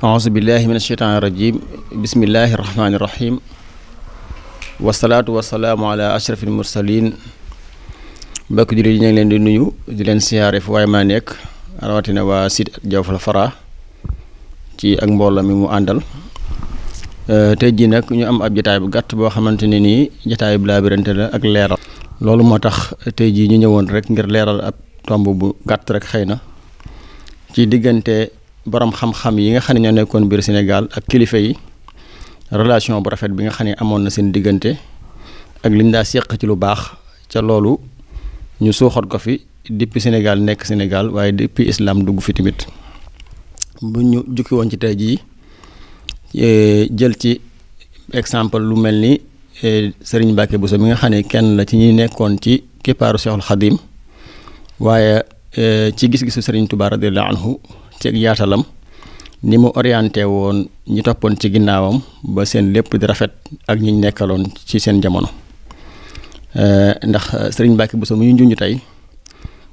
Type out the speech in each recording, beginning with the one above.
auzu billahi min asheytaani rajim bismillahi rahmaani rahim wasalaatu wasalaamu ala ashrafil mursalin mbokk jullit yi ñu ngi leen di nuyu di leen siyaare fu waaye maa nekk rawatina waa site Jawful Fara ci ak mbooloo mi mu àndal tey jii nag ñu am ab jataay bu gàtt boo xamante ne nii jataay bu laabirante la ak leeral loolu moo tax tey jii ñu ñëwoon rek ngir leeral ab tomb bu gàtt rek xëy na ci diggante borom xam-xam yi nga xam ne ñoo nekkoon biir Sénégal ak kilifa yi relation bu rafet bi nga xam ne amoon na seen diggante ak liñ daa seq ci lu baax ca loolu ñu suuxat ko fi depuis Sénégal nekk Sénégal waaye depuis islam dugg fi tamit bu ñu jukki woon ci tey jii jël ci exemple lu mel ni Serigne Mbacké Bousso mi nga xam ne kenn la ci ñi nekkoon ci kippaaru Cheikhul Khadim waaye ci gis-gisu Serigne Touba radiyallahu anhu ci yaatalam ni mu orienté woon ñi toppoon ci ginnaawam ba seen lépp di rafet ak ñi nekkaloon ci seen jamono ndax Serigne Mbacké Bousso mu ñu junj tey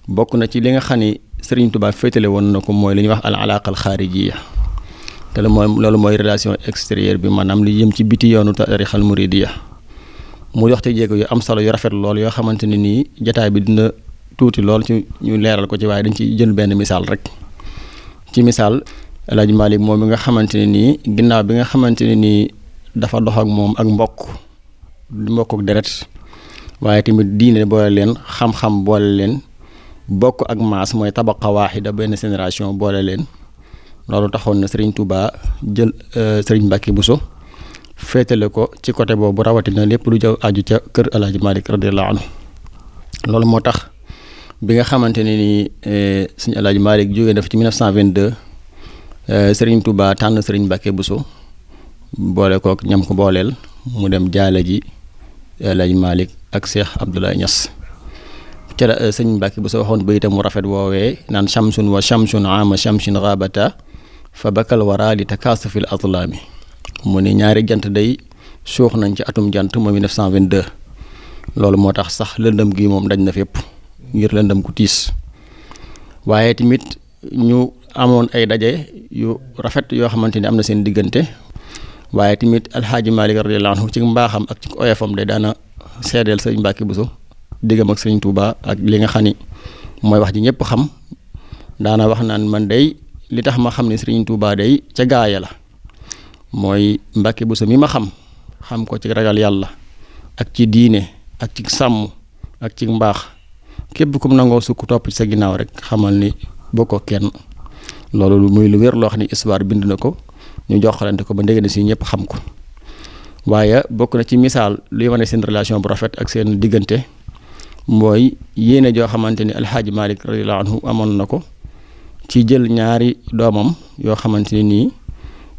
bokk na ci li nga xam ni Serigne Touba féetale woon na ko mooy li ñuy wax al alaqa al xaarijiya te loolu mooy relation extérieure bi maanaam li jëm ci biti yoonu tarixal muridiya mu dox ci jéego yu am solo yu rafet lool yoo xamante ne nii jataay bi dina tuuti lool ci ñu leeral ko ci waaye dañ ci jël benn misaal rek ci misaal El Hadj Malick moom mi nga xamante ne nii ginnaaw bi nga xamante ne nii dafa dox ak moom ak mbokk ak deret waaye tamit diine boole leen xam-xam boole leen bokk ak maas mooy tabaqa waaxida benn génération boole leen loolu taxoon na Serigne Touba jël Serigne Mbacké Bousso féetale ko ci côté boobu rawatina lépp lu jaw aju ca kër El Hadj Malick radiyallahu anhu loolu moo tax bi nga xamante ne ni Serigne El Hadj Malick jógee na fi ci 1922 Serigne Touba tànn Serigne Mbacké Bousso boole kook ñam ko booleel mu dem jaale ji El Hadj Malick ak Cheikh Abdoulaye Niass ca la Serigne Mbacké Bousso waxoon bayitam mu rafet woowee naan shamsun wa shamsun ama shamsin ghabata fa bakal wara li takasufil atlaami mu ni ñaari jant day suux nañ ci atum jant mooy 1922 loolu moo tax sax lëndëm gi moom dañ na fépp ngir lëndëm ku tiis waaye tamit ñu amoon ay daje yu rafet yoo xamante ni am na seen diggante waaye tamit alxaaji Malick radiyallahu anhu ci mbaaxam ak ci oyofam de daana seedeel Serigne Mbacké Bousso diggam ak Serigne Touba ak li nga xam ni mooy wax ji ñëpp xam daana wax naan man day li tax ma xam ne Serigne Touba day ca gaaya la mooy Mbacké Bousso mi ma xam ko ci ragal yàlla ak ci diine ak ci sàmm ak ci mbaax képp kum nangoo sukk topp ci sa ginnaaw rek xamal ni bokkoo kenn loolu muy lu wér loo xam ne histoire bind na ko ñu joxalante ko ba ndege si ñëpp xam ko waaye bokk na ci misaal luy wane seen relation bu rafet ak seen diggante mooy yéene joo xamante ni alxaaji Malick radiyallahu anhu amoon na ko ci jël ñaari doomam yoo xamante ni nii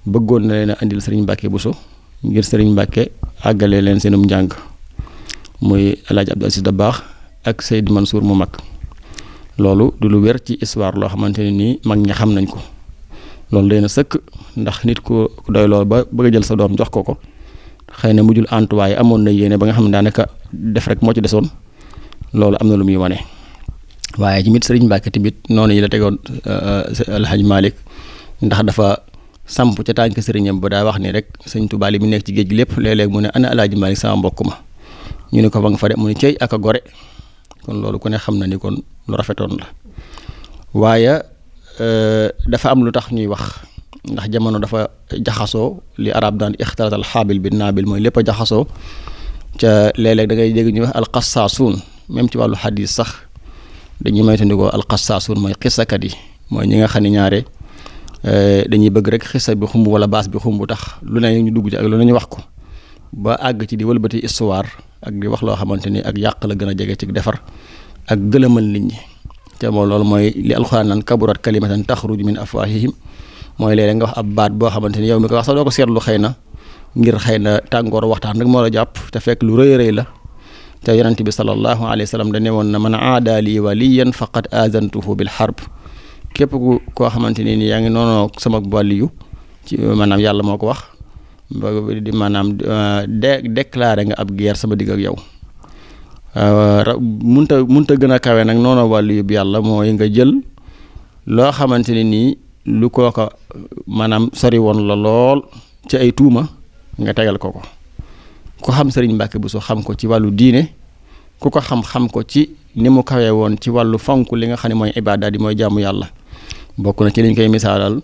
bëggoon na leen a indil Serigne Mbacké Bousso ngir Serigne Mbacké àggale leen seenum njàng muy El Hadj Abdou Aziz Dabakh ak Seyd Mansour mu mag loolu du lu wér ci histoire loo xamante ne nii mag ña xam nañ ko loolu day na sëkk ndax nit ku doy lool ba bëgg a jël sa doom jox ko xëy na mujjul antuwaay amoon na yéene ba nga xam ne daanaka def rek moo ci desoon loolu am na lu muy wane waaye tamit Serigne Mbacké tamit noonu yi la tegoon El Hadj Malick ndax dafa samp ca tànk sëriñam ba daa wax ni rek Serigne Touba li mu nekk ci géej gi lépp léeg-léeg mu ne ana El Hadj Malick sama mbokk ma ñu ne ko fa nga fa de mu ne cey ak a gore kon loolu ku ne xam na ni kon lu rafetoon la waaye dafa am lu tax ñuy wax ndax jamono dafa jaxasoo li arab daan ixtalatal xaabil bi naabil mooy lépp a jaxasoo ca léeg-léeg da ngay dégg ñuy wax alxasaasuun même ci wàllu xadis sax dañuy moytandikoo alxasaasuun mooy xisakat yi mooy ñi nga xam ne ñaare dañuy bëgg rek xisa bi xumb wala baas bi xumb tax lu ne ñu dugg ci ak lu ne ñu wax ko ba àgg ci di wëlbati histoire ak di wax loo xamante ni ak yàq la gën a jege ci defar ak gëlëmal nit ñi te moom loolu mooy li alxuraan naan kaburat kalimatan taxruju min afwahihim mooy léeg-léeg nga wax ab baat boo xamante ni yow mi ko wax sax doo ko seetlu xëy na ngir xëy na tàngoor waxtaan rek moo la jàpp te fekk lu rëy rëy la te yonent bi sallallahu alayhi wa sallam da ne woon na man aada li waliyan faqad azantuhu bil harb képp koo xamante ni yaa ngi noonu sama wàliyu ci maanaam yàlla moo ko wax di maanaam déclaré nga ab guerre sama digg ak yow munta gën a kawe nag noonu wàllu yóbbu yàlla mooy nga jël loo xamante ne nii lu kooka maanaam sori woon la lool ci ay tuuma nga tegal ko ku xam sëriñ Mbàkke Buso xam ko ci wàllu diine ku ko xam ko ci ni mu kawee woon ci wàllu fonk li nga xam ne mooy ibaadaat yi mooy jaamu yàlla bokk na ci liñ koy misaalal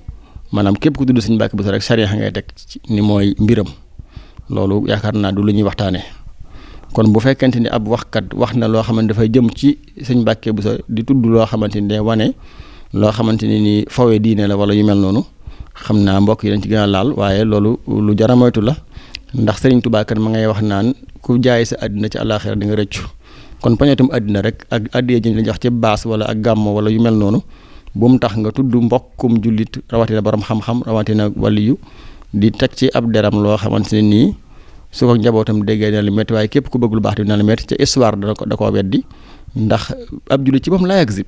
maanaam képp ku tudd sëriñ Mbàkke Buso rek sariya ngay teg ni mooy mbiram loolu yaakaar naa du lu ñuy waxtaanee kon bu fekkente ni ab waxkat wax na loo xamante dafay jëm ci sëriñ Mbàkke Buso di tudd loo xamante ni day wane loo xamante ni nii fawee diine la wala yu mel noonu xam naa mbokk yi dañ ci gën a laal waaye loolu lu jar a moytu la ndax Sëriñ Tuubaa kat ma ngay wax naan ku jaay sa àddina ci àllaaxira di nga rëccu kon pañetum àddina rek ak àddiya ji la jox ci baas wala ak gàmmo wala yu mel noonu bu mu tax nga tudd mbokkum jullit rawatina borom xam-xam rawatina waliyu di teg ci ab deram loo xamante ne nii su ko njabootam déggee na lu métti waaye képp ku bëgg lu baax di na lu métti ca histoire da koo weddi ndax ab jullit ci moom laa yagsib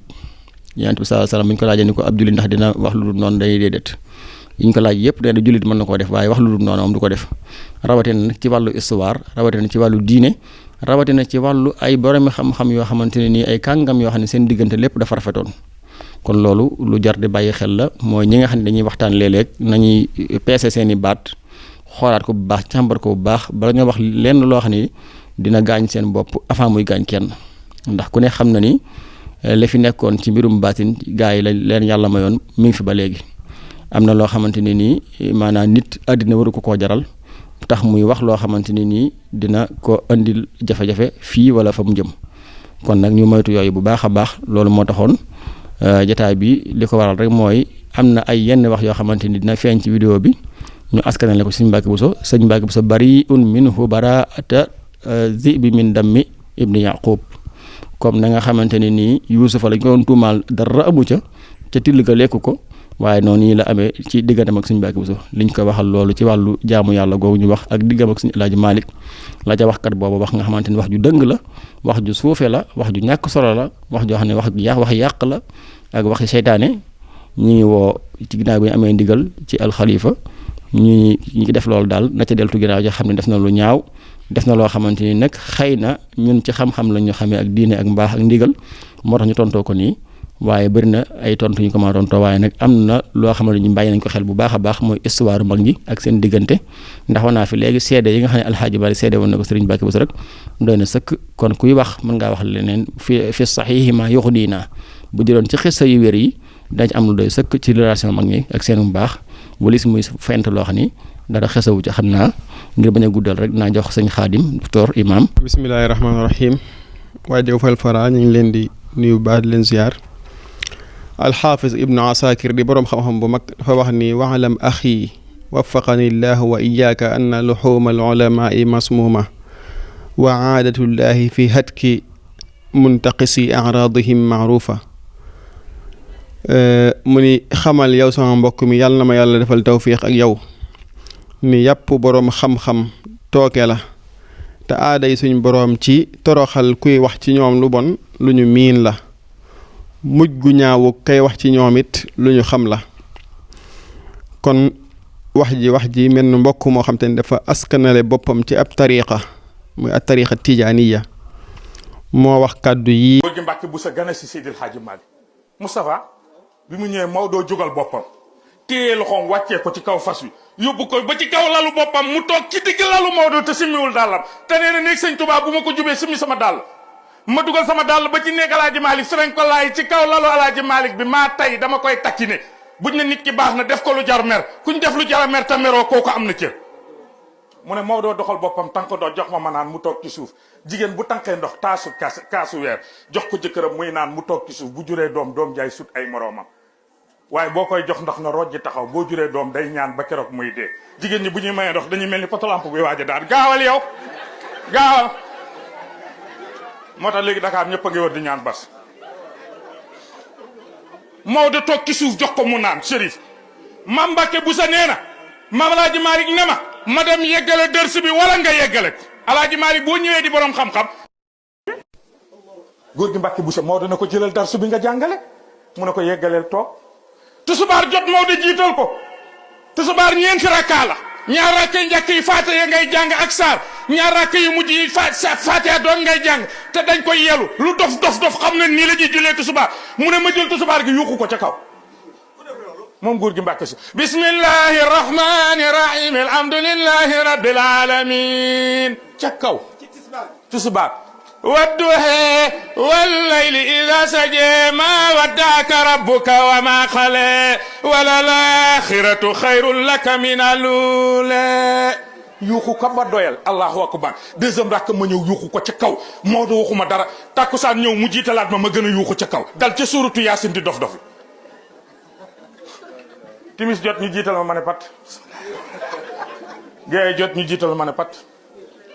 Yonent bi sallallahu alayhi wasallam bu ñu ko laajee ni ko ab jullit ndax dina wax lu dul noonu day déedéet yi ñu ko laaj yëpp nee na jullit mën na koo def waaye wax lu dul noonu moom du ko def rawatina nag ci wàllu histoire rawatina ci wàllu diine rawatina ci wàllu ay boromi xam-xam yoo xamante ne nii ay kàngam yoo xam ne seen diggante lépp dafa rafetoon kon loolu lu jar di bàyyi xel la mooy ñi nga xam ne dañuy waxtaan léeg-léeg nañuy peese seen i baat xoolaat ko bu baax càmbar ko bu baax bala ñoo wax lenn loo xam ne dina gaañ seen bopp avant muy gaañ kenn ndax ku ne xam na ni li fi nekkoon ci mbirum baatin gaa yi la leen yàlla mayoon mi ngi fi ba léegi am na loo xamante ne nii maanaam nit àddina waru ko koo jaral tax muy wax loo xamante ne nii dina ko andil jafe-jafe fii wala fa mu jëm kon nag ñu moytu yooyu bu baax a baax loolu moo taxoon jataay bi li ko waral rek mooy am na ay yenn wax yoo xamante ni dina feeñ ci vidéo bi ñu askanale ko sëñ Mbàkke Buso sëñ Mbàkke Buso bari'un minhu baraa'ata zi'bi min dammi ibni Yaqub comme na nga xamante ne nii Yuusufa lañ ko doon tuumaal dara amu ca till ga lekku ko waaye noonu nii la amee ci diggantam ak sëñ Mbàkke Buso liñ ko waxal loolu ci wàllu jaamu yàlla googu ñu wax ak diggam ak sëñ Alaaji Maalik la ca waxkat boobu wax nga xamante ni wax ju dëng la wax ju suufe la wax ju ñàkk solo la wax joo xam ne wax yàq la ak waxi seytaane ñi ngi woo ci ginnaaw bi ñu amee ndigal ci alxalifa ñi def loolu daal na ca deltu ginnaaw joo xam ne def na lu ñaaw def na loo xamante ni nag xëy na ñun ci xam-xam la ñu xamee ak diine ak mbaax ak ndigal moo tax ñu tontoo ko nii waaye bëri na ay tontu ñu ko mën a tontoo waaye nag am na loo xam ne ñu bàyyi nañ ko xel bu baax a baax mooy histoire mag ñi ak seen diggante ndax wax naa fi léegi seede yi nga xam ne alxaaji bari seede woon na ko sëriñ Mbàkke Buso rek doy na sëkk kon kuy wax mën ngaa wax leneen fi saxiixi ma yuxdiinaa bu jëloon ci xissa yu wér yi dañ ci am lu doy sëkk ci relation mag ñi ak seen mbaax walis muy fent loo xam ni dara xesawu ci xam naa ngir bañ a guddal rek naa jox sëñ Xaadim docteur imam bismillahi rahmaani rahim waaye Jaw Fall Fara ñu ngi leen di nuyu baax di leen ziar alxaafis ibnu asakir di boroom xam-xam bu mag dafa wax ni waalam axi waffaqani llahu wa iyaaka anna luxuuma alulamaai masmuuma wa aadatullahi fi hatki muntaqisi araadihim maaruufa mu ni xamal yow sama mbokk mi yàlla na ma yàlla defal tawfiix ak yow ni yàpp boroom xam-xam tooke la te aaday suñ boroom ci toroxal kuy wax ci ñoom lu bon lu ñu miin la mujj gu ñaawu kay wax ci ñoom it lu ñu xam la kon wax ji mel ni mbokk moo xam te ne dafa askanale boppam ci ab tariqa muy ab tariqa tijaaniya moo wax kàddu yi góor gi Mbàkke bu sa gane si Seydil Hadji Malick Moustapha bi mu ñëwee Maodo jógal boppam téye loxoom wàccee ko ci kaw fas wi yóbbu ko ba ci kaw lalu boppam mu toog ci digg lalu Maodo te simmiwul dàllam te nee na néeg sëñ Tuubaa bu ma ko jubee simmi sama dàll ma dugal sama dàll ba ci néeg Alaaji Malick fereñ ko laay ci kaw lalu Alaaji Malick bi maa tay dama koy takkine buñ ne nit ki baax na def ko lu jar mer kuñ def lu jar mer te meroo kooku am na cër mu ne Maodo doxal boppam tànk doo jox ma naan mu toog ci suuf jigéen bu tànkee ndox kaasu weer jox ko jëkkëram muy naan mu toog ci suuf bu juree doom jaay sut ay moroomam waaye boo koy jox ndox na rojji taxaw boo juree doom day ñaan ba keroog muy dee jigéen ñi bu ñuy mayee ndox dañuy mel ni potolamp bi waaj a daal gaawal yow gaawal moo tax léegi Dakar ñëpp a ngi war di ñaan bas Maodo toog ci suuf jox ko mu naan Chérif Mame Mbacke Boussa nee na Mame Alaaji Malick ne ma dem yeggale dërs bi wala nga yeggale Alaaji Malick boo ñëwee di borom xam-xam góor gi Mbacke Boussa Maodo na ko jëlal dars bi nga jàngale mu ne ko yeggaleel toog tusubaar jot Maodo jiital ko tusubaar ñeenti rakkaa la ñaar rakka yu njëkk yi faatiha ngay jàng ak saar ñaar rakka yu mujj yi faatiha doon ngay jàng te dañ koy yelu lu dof xam ne nii la ñuy jullee tusubaar mu ne ma jël tusubaar gi yuuxu ko ca kaw moom góor gi Mbàkke si bismillahi rahmani rahim alhamdulillahi rabbil alamin ca kaw tisbaar wadduha wallayli idha saja ma wadda'aka rabbuka wa ma qala wala al-akhiratu khayrun laka min al-ula yuuxu ko ba doyal allahu akbar deuxième rakk ma ñëw yuuxu ko ca kaw Maodo waxuma dara takkusaan ñëw mu jiitalaat ma gën a yuuxu ca kaw dal ca suuratu yaasin di dof dof timis jot ñu jiital ma ne pat gée jot ñu jiital ma ne pat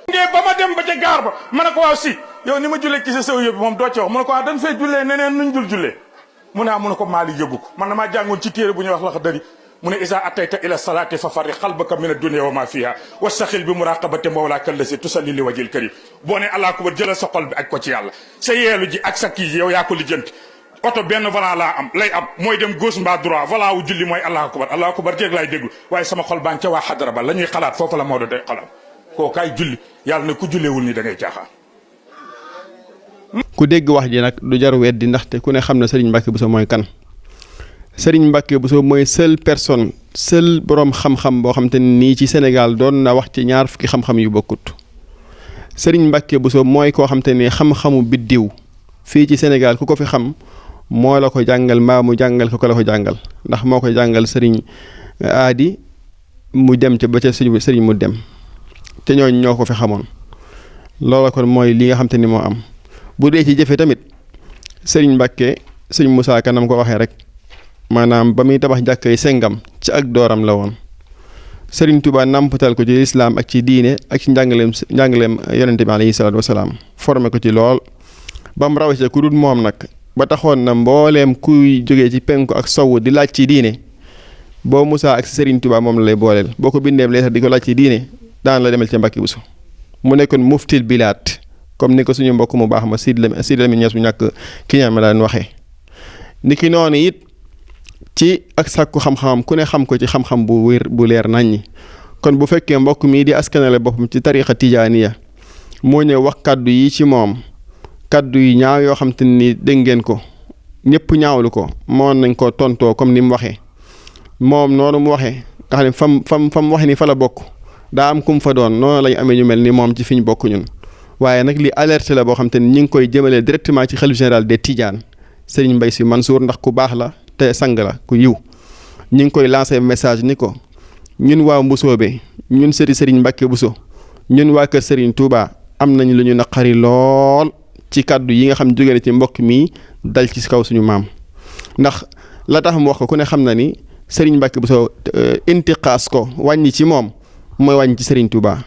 ngee ba ma dem ba ca gaar ba ma ne ko waaw si yow ni ma jullee ci sa sew yëpp moom doo ci wax mu ne ko dañ fay jullee neneen nuñ dul jullee mu ne mu ne ko maali yëgu ko man damaa jàngoon ci téere bu ñuy wax laxa dari mu ne isa atayta ila salati fa farri qalbaka min ad-dunya wa ma fiha wastaxil bi muraqabati mawlaka allasi tusalli li wajhil karim boo ne allah akbar jëlal sa xol bi aj ko ci yàlla sa yeelu ji ak sa kii yow yaa ko lijjanti oto benn volant laa am lay am mooy dem gauche mbaa droit volant wu julli mooy allahu akbar jéeg laay déglu waaye sama xol baa ngi ca waa xadara ba la ñuy xalaat foofu la Maodo day xalaat koo kaay julli yàlla ne ku julleewul ni da ngay caaxaan. ku dégg wax ji nag du jar weddi ndaxte ku ne xam ne Serigne Mbacke Bousso mooy kan Serigne Mbacke Bousso mooy seule personne seul borom xam-xam boo xam te nii ci Sénégal doon na wax ci ñaar fukki xam-xam yu bokkut Serigne Mbacke Bousso mooy koo xam te ni xam-xamu biddiw fii ci Sénégal ku ko fi xam moo la ko jàngal mbaa mu jàngal ko la ko jàngal ndax moo ko jàngal Serigne aadi mu dem ca ba ca Serigne mu dem te ñooñ ñoo ko fi xamoon loola kon mooy li nga xam te ni moo am bu dee ci jëfe tamit Serigne Mbacke sëñ Moussa Kanam ko waxee rek maanaam ba muy tabax jàkkay sengam ci ak dooram la woon Serigne Touba nàmpatal ko ci lislaam ak ci diine ak ci njàngaleem yonente bi alayhi salaatu wasalaam formé ko ci lool ba mu rawee ku dul moom nag ba taxoon na mbooleem kuy jógee ci penku ak sowu di laaj ci diine boo Moussa ak Serigne Touba moom la lay booleel boo ko bindeem leetar di ko laaj ci diine daan la demal ca Mbacke Bousso mu nekkoon muftil bilaat comme ni ko suñu mbokk mu baax ma Sidi Lamine Niass bu ñàkk ki ñaan ma daan waxee ni ki noonu it ci ak sàkku xam-xamam ku ne xam ko ci xam-xam bu wér bu leer naññi kon bu fekkee mbokk mii di askanale boppam ci tariqa tijaaniya moo ñëw wax kaddu yi ci moom kaddu yi ñaaw yoo xam te ni dégg ngeen ko ñëpp ñaawlu ko moon nañ ko tontoo comme ni mu waxee moom noonu mu waxee nga xam ne fam waxe ni fa la bokk daa am kum fa doon noonu lañ amee ñu mel ni moom ci fi ñu bokk ñun waaye nag li alerte la boo xam te ni ñi ngi koy jëmale directement ci xalif général des Tidiane Serigne Mbaye Sy Mansour ndax ku baax la te sang la ku yiw ñi ngi koy lancé message ni ko ñun waa Mbusoobe ñun Serigne Mbacke Bousso ñun waa kër Serigne Touba am nañ lu ñu naqari lool ci kàddu yi nga xam jóge na ci mbokk mi dal ci kaw suñu maam ndax la tax mu wax ko ku ne xam na ni Serigne Mbacke Bousso intiqaas ko wàññi ci moom mooy wàññi ci Serigne Touba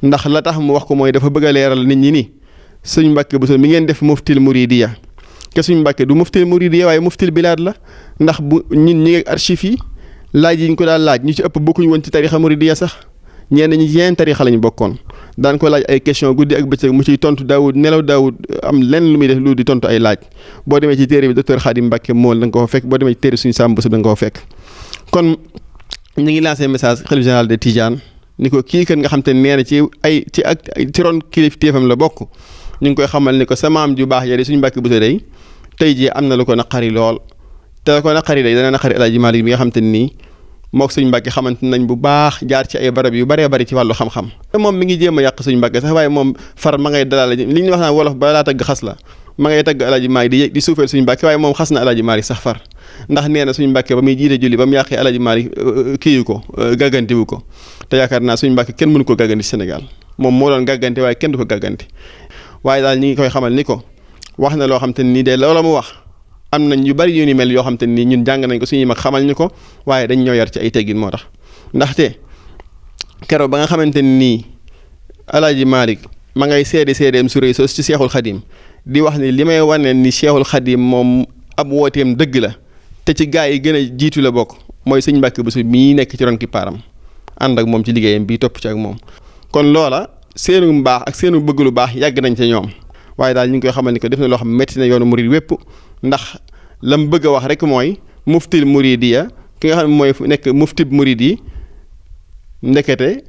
ndax la tax mu wax ko mooy dafa bëgg a leeral nit ñi ni Serigne Mbacke Bousso mi ngeen def muftil muridiya ke suñu Mbàkke du muftil muridiya waaye muftil bilaad la ndax bu ñun ñi ngi archive yi laaj yi ñu ko daal laaj ñu ci ëpp bokkuñu woon ci tarixa muridiya sax ñenn ñi yeneen tarixa lañu bokkoon daan ko laaj ay question guddi ak bëccëg mu ciy tontu daawud nelaw daawud am lenn lu muy def lu di tontu ay laaj boo demee ci téere bi docteur Khadim Mbacke mool da nga ko fekk boo demee ci téere suñu Sam Bousso da nga ko fekk kon ñu ngi lancé message xalif général de Tidiane ni ko kii kan nga xam te nee na ci ron kilifteefam la bokk ñu ngi koy xamal ni ko sa maam ju baax ya di suñu Mbàkke Bousso day tey jii am na lu ko naqari lool te la ko naqari day dana naqari El Hadj Malick bi nga xam te nii mook suñu Mbàkke xamante nañ bu baax jaar ci ay barab yu baree bari ci wàllu xam-xam moom mi ngi jéem a yàq suñu Mbàkke sax waaye moom far ma ngay dalal li ñu wax naan wolof ba laa tagg xas la ma ngay tagg El Hadj Malick di suufeel suñu Mbàkke waaye moom xas na El Hadj Malick sax far ndax nee na suñu Mbàkke ba muy jiite julli ba mu yàqee El Hadj Malick kiiyu ko gàggantiwu ko te yaakaar naa suñu Mbàkke kenn mënu ko gàgganti ci Sénégal moom moo doon gàggante waaye kenn du ko gàgganti waaye daal ñi ngi koy xamal ni ko wax na loo xam te nii de loola mu wax am nañ yu bari yu ni mel yoo xam te nii ñun jàng nañ ko suñuy mag xamal ñu ko waaye dañ ñoo yar ci ay teggin moo tax ndaxte keroog ba nga xamante nii El Hadj Malick ma ngay seedeem su rëy sos ci Seexul Xadim di wax ni li may wane ni Seexul Xadim moom ab wooteem dëgg la te ci gaa yi gën a jiitu la bokk mooy sëñ Mbàkke Bousso mii nekk ci ron ki paaram ànd ak moom ci liggéeyam bii topp ci ak moom kon loola seenu mbaax ak seenu bëgg lu baax yàgg nañ ca ñoom waaye daal ñu ngi koy xamal ni ko def na loo xam métti na yoonu murid wépp ndax lam bëgg a wax rek mooy muftil muridiya ki nga xam ne mooy nekk muftib murid yi ndekete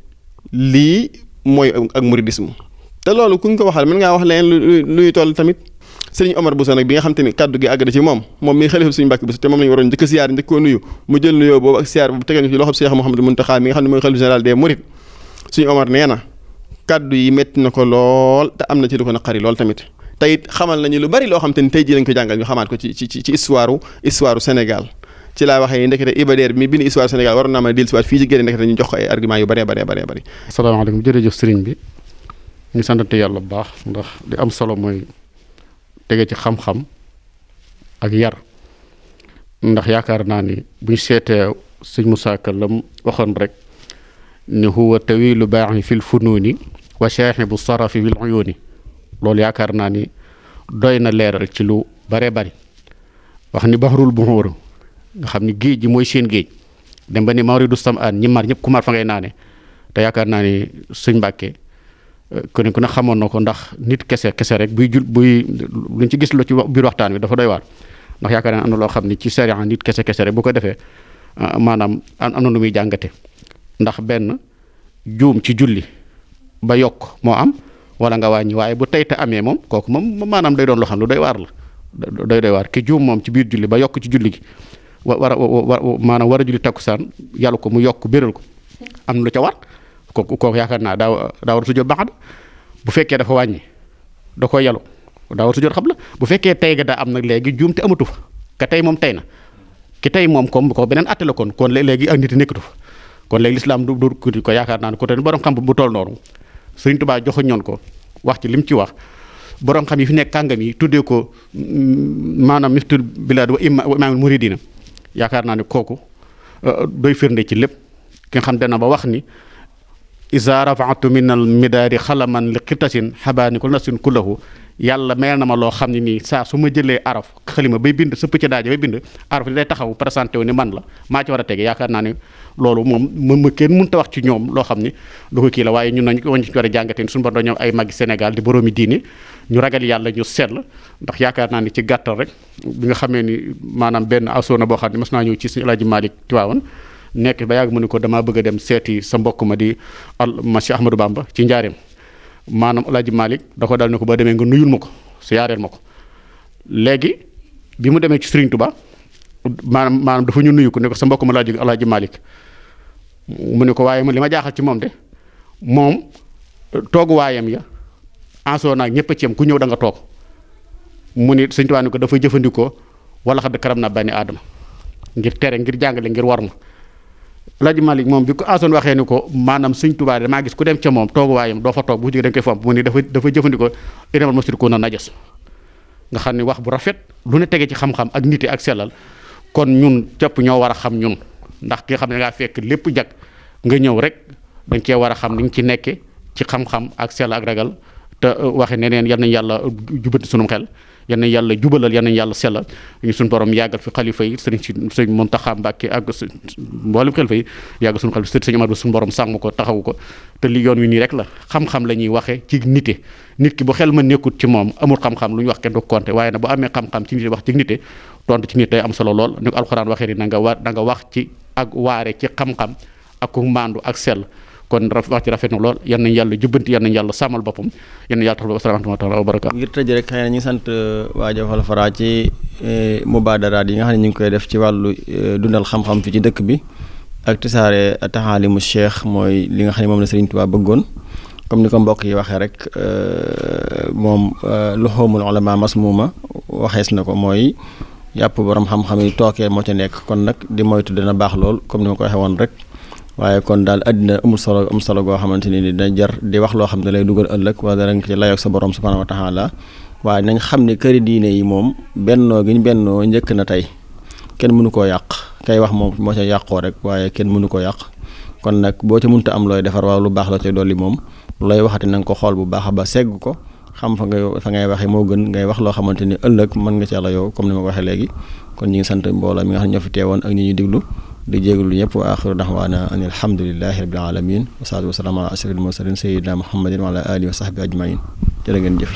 lii mooy ak muridisme te loolu ku ñu ko waxal mën ngaa wax leen luy toll tamit sëriñ Omar Bousso nag bi nga xam te ni kaddu gi àgg na ci moom mi xalifa suñu Mbàkke Bousso te moom la ñu waroon njëkk a siyaar njëkk koo nuyu mu jël nuyoo boobu ak siyaar boobu tegal ñu ci loxob Cheikh Mouhamadou Mountakha mi nga xam ne mooy xalifa général des Mourides suñu Omar nee na kaddu yi métti na ko lool te am na ci lu ko naqari lool tamit te it xamal nañu lu bari loo xam te ni tey jii lañ ko jàngal ñu xamaat ko ci histoire Sénégal ci laa waxee ndekete Iba Der mi bind histoire Sénégal waroon naa mën a dellusiwaat fii ci génne ndekete ñu jox ko ay argument yu bëree bëri. asalaamaaleykum jërëjëf sëriñ bi ñu santante yàlla bu baax ndax li am solo mooy tege ci xam-xam ak yar ndax yaakaar naa ni buñ seetee sëñ Moussa Ka lam waxoon rek ni huwa tawilu baaxi fil funuuni wa shaahibu sarafi bil uyuuni loolu yaakaar naa ni doy na leeral ci lu bare bari wax ni baxrul buxuur nga xam ni géej gi mooy seen géej dem ba ni mawridu samaan ñi mar ñëpp ku mar fa ngay naane te yaakaar naa ni sëñ Mbàkke ku ne xamoon na ko ndax nit kese rek buy luñ ci gis lo ci biir waxtaan bi dafa doy waar ndax yaakaar naa am na loo xam ni ci sariya nit kese rek bu ko defee maanaam am na nu muy jàngate ndax benn juum ci julli ba yokk moo am wala nga wàññi waaye bu tey te amee moom kooku moom maanaam day doon loo xam lu doy waar la doy waar ki juum moom ci biir julli ba yokk ci julli gi maanaam war a julli takkusaan yàlla ko mu yokk béral ko am na lu ca war kooku yaakaar naa daa war a sujjóot baxada bu fekkee dafa wàññi da koy yalu daa war a sujjóot xam la bu fekkee tey ga daa am nag léegi juum te amatu fa ka tey moom tey na ki tey moom comme ko beneen atte la kon léegi ak nit nekkatu fa kon léegi lislaam du ko yaakaar naa ne ko te borom xam bu toll noonu Sëriñ Tuubaa joxuñ ñoon ko wax ci lim ci wax borom xam yi fi nekk kàngam yi tuddee ko maanaam miftul bilaad wa imaamul muridina yaakaar naa ne kooku doy firnde ci lépp ki nga xam dana ba wax ni isa rafaatu min al midaadi xalaman li xitasin xabaani ko nasin kullahu yàlla mel na ma loo xam ne nii saa su ma jëlee araf xalima bay bind sëpp ci daaje bay bind araf li day taxaw présenté wu ni man la maa ci war a tege yaakaar naa ne loolu moom ma kenn mënut a wax ci ñoom loo xam ni lu ko kii la waaye ñun nañ ko wañ ci war a jàngatee suñu borom ñoom ay magi Sénégal di boroomi diine ñu ragal yàlla ñu sell ndax yaakaar naa ni ci gàttal rek bi nga xamee ni maanaam benn asoona boo xam ne mas naa ñëw ci El Hadji Malick Tiwaawan nekk ba yàgg mu ne ko damaa bëgg a dem seeti sa mbokk ma di Cheikh Ahmadou Bamba ci njaareem maanaam El Hadji Malick da ko dal ne ko ba demee nga nuyul ma ko siyaareel ma ko léegi bi mu demee ci Serigne Touba maanaam dafa ñu nuyu ko ne ko sa mbokk ma laa jóge El Hadji Malick mu ne ko waaye li ma jaaxal ci moom de moom toogu waayam ya ansoo naag ñëpp a ci yam ku ñëw da nga toog mu ni Serigne Touba ne ko dafa jëfandikoo wala xadd karam na bani aadama ngir tere ngir jàngale ngir war ma El Hadji Malick moom bi ko asoon waxee ni ko maanaam Sëñ Tuubaa damaa gis ku dem ca moom tooguwaayam doo fa toog bu jógee dañ koy fomp mu ni dafa jëfandikoo inamal musrikuuna najas nga xam ni wax bu rafet lu ne tege ci xam-xam ak nite ak sellal kon ñun cëpp ñoo war a xam ñun ndax ki nga xam ne ngaa fekk lépp jag nga ñëw rek dañ cee war a xam ni nga ci nekke ci xam-xam ak sell ak ragal te waxe neneen yal nañ yàlla jubanti sunum xel yal nañ yàlla jubalal yal nañ yàlla sellal ñu suñu borom yàggal fi xalifa yi sëriñ Muntaxa Mbàkke ak mboolem xalifa yi yàggal suñu xalifa sëriñ Amar ba suñu borom sàmm ko taxawu ko te li yoon wi nii rek la xam-xam la ñuy waxe ci nite nit ki bu xel ma nekkut ci moom amul xam-xam lu ñu wax kenn du compté waaye nag bu amee xam-xam ci nite wax ci nite tontu ci nit day am solo lool ni ko alxuraan waxee ni da nga wax ci ak waare ci xam-xam ak ku maandu ak sell kon wax ci rafet na lool yan nañ yàlla jubbanti yan nañ yàlla sàmmal boppam yan nañ yàlla taxal asalaamaaleykum wa barakaatu. ngir tëj rek xëy na ñu ngi sant waa Jafal Fara ci mubaadaraat yi nga xam ne ñu ngi koy def ci wàllu dundal xam-xam fi ci dëkk bi ak tisaare taxaalimu cheikh mooy li nga xam ne moom la Serigne Touba bëggoon comme ni ko mbokk yi waxee rek moom luxumul ulama masmuma waxees na ko mooy yàpp borom xam-xam yi tookee moo ca nekk kon nag di moytu dina baax lool comme ni ma ko waxee woon rek. waaye kon daal àddina amul solo goo xamante ni dina jar di wax loo xam ne lay dugal ëllëg wala dara nga ci layoog sa borom subhanahu wa taala waaye nañ xam ne këri diine yi moom bennoo gi ñu bennoo njëkk na tey kenn mënu koo yàq kay wax moom moo ca yàqoo rek waaye kenn mënu koo yàq kon nag boo ca mënta am looy defar waaw lu baax la ca dolli moom looy waxati na nga ko xool bu baax ba segg ko xam fa ngay waxee moo gën ngay wax loo xamante ni ëllëg mën nga ci la yow comme ni ma ko waxee léegi kon ñi ngi sant mbooloo mi nga xam ne ñoo fi teewoon ak ñi ñuy diglu di jégalu ñëpp wa axiru daxwaana an alhamdulillahi rabbil alamin wa salaatu wa salaam ala ashrafil mursalin sayyidina muhammadin wa ala alihi wa sahbi ajmain jërë ngeen jëf